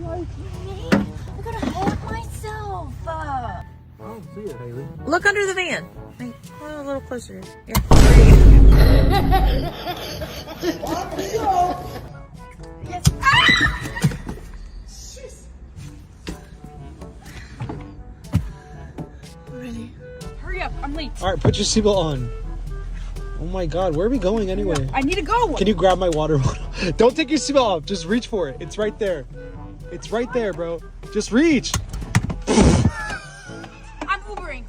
I'm gonna hurt myself. Oh, see you, Haley. Look under the van. Hey, come a little closer. Yeah. Yes. Ah! Ready? Hurry up! I'm late. All right, put your seatbelt on. Oh my God, where are we going anyway? I need to go. Can you grab my water bottle? Don't take your seatbelt off. Just reach for it. It's right there. It's right there, bro. Just reach. I'm Ubering.